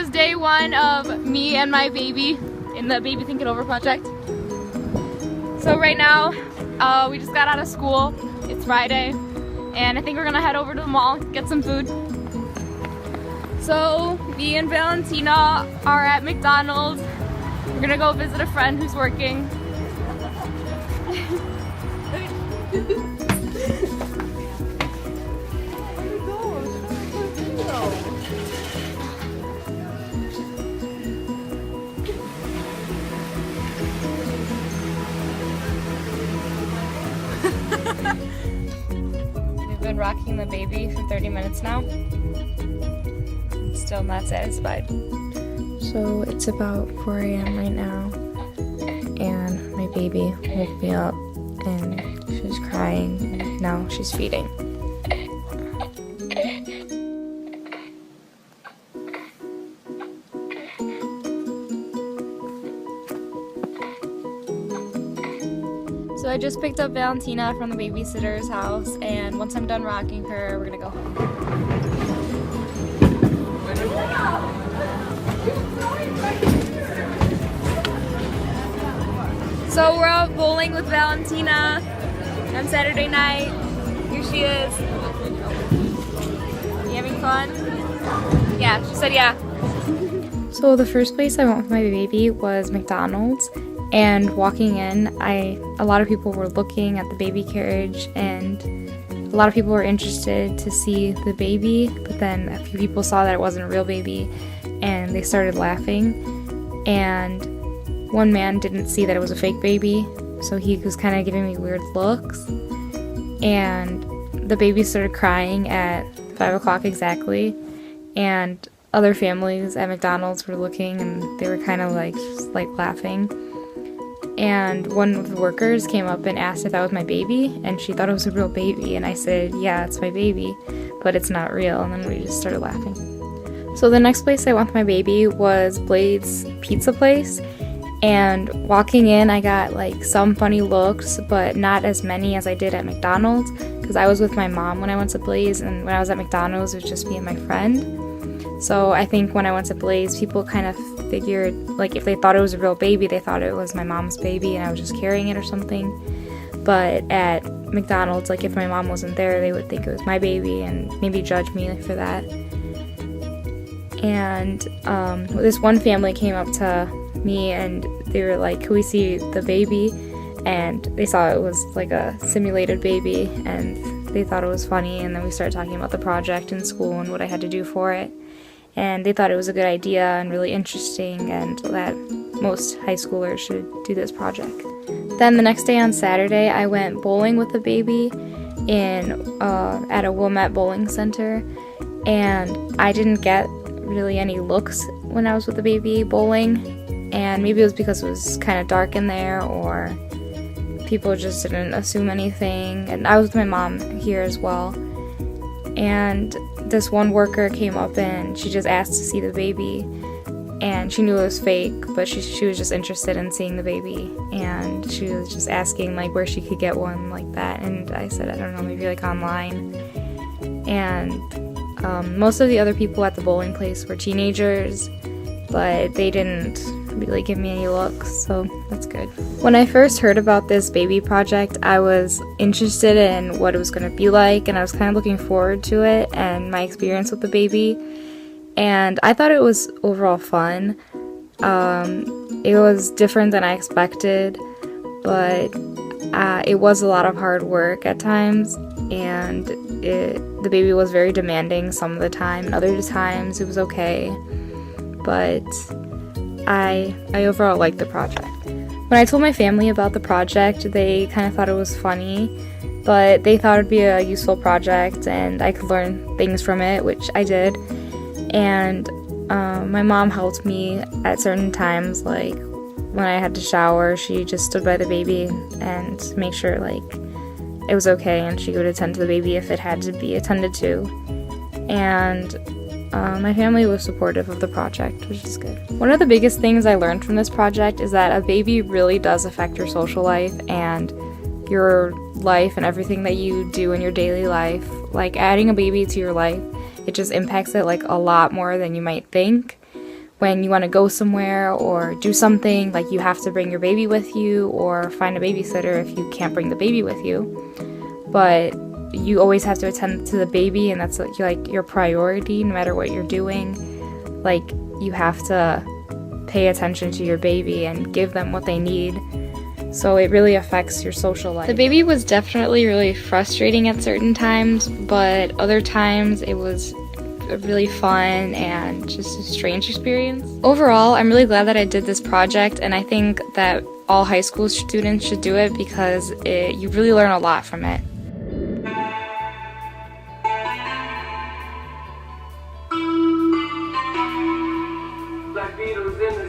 is day one of me and my baby in the Baby Think It Over project. So right now, we just got out of school. It's Friday, and I think we're gonna head over to the mall, get some food. So me and Valentina are at McDonald's. We're gonna go visit a friend who's working. We've been rocking the baby for 30 minutes now. Still not satisfied. So it's about 4 a.m. right now, and my baby woke me up and she was crying, and now she's feeding. So I just picked up Valentina from the babysitter's house, and once I'm done rocking her, we're gonna go home. So we're out bowling with Valentina on Saturday night. Here she is. You having fun? Yeah, she said yeah. So the first place I went with my baby was McDonald's, and walking in, a lot of people were looking at the baby carriage, and a lot of people were interested to see the baby, but then a few people saw that it wasn't a real baby and they started laughing, and one man didn't see that it was a fake baby, so he was kind of giving me weird looks, and the baby started crying at 5 o'clock exactly, and other families at McDonald's were looking and they were kind of just laughing. And one of the workers came up and asked if that was my baby, and she thought it was a real baby, and I said, yeah, it's my baby, but it's not real, and then we just started laughing. So the next place I went with my baby was Blade's Pizza Place, and walking in, I got some funny looks, but not as many as I did at McDonald's, because I was with my mom when I went to Blade's, and when I was at McDonald's, it was just me and my friend. So I think when I went to Blade's, people kind of figured, if they thought it was a real baby, they thought it was my mom's baby and I was just carrying it or something. But at McDonald's, if my mom wasn't there, they would think it was my baby and maybe judge me for that. And this one family came up to me and they were like, "Can we see the baby?" And they saw it was a simulated baby and they thought it was funny, and then we started talking about the project in school and what I had to do for it. And they thought it was a good idea and really interesting, and that most high schoolers should do this project. Then the next day on Saturday, I went bowling with the baby at a Wilmette Bowling Center, and I didn't get really any looks when I was with the baby bowling, and maybe it was because it was kind of dark in there, or people just didn't assume anything. And I was with my mom here as well, and this one worker came up and she just asked to see the baby, and she knew it was fake, but she was just interested in seeing the baby, and she was just asking where she could get one like that, and I said, I don't know, maybe online. And most of the other people at the bowling place were teenagers, but they didn't really give me any looks, so that's good. When I first heard about this baby project, I was interested in what it was going to be like, and I was kind of looking forward to it and my experience with the baby, and I thought it was overall fun. It was different than I expected, but it was a lot of hard work at times, and the baby was very demanding some of the time, and other times it was okay, but I overall liked the project. When I told my family about the project, they kind of thought it was funny, but they thought it would be a useful project and I could learn things from it, which I did. And my mom helped me at certain times, when I had to shower, she just stood by the baby and made sure it was okay, and she would attend to the baby if it had to be attended to. And my family was supportive of the project, which is good. One of the biggest things I learned from this project is that a baby really does affect your social life and your life and everything that you do in your daily life. Adding a baby to your life, it just impacts it a lot more than you might think. when you want to go somewhere or do something, like you have to bring your baby with you or find a babysitter if you can't bring the baby with you. But you always have to attend to the baby, and that's like your priority no matter what you're doing. Like, you have to pay attention to your baby and give them what they need. So it really affects your social life. The baby was definitely really frustrating at certain times, but other times it was really fun and just a strange experience. Overall, I'm really glad that I did this project, and I think that all high school students should do it because you really learn a lot from it. Black Beatles in the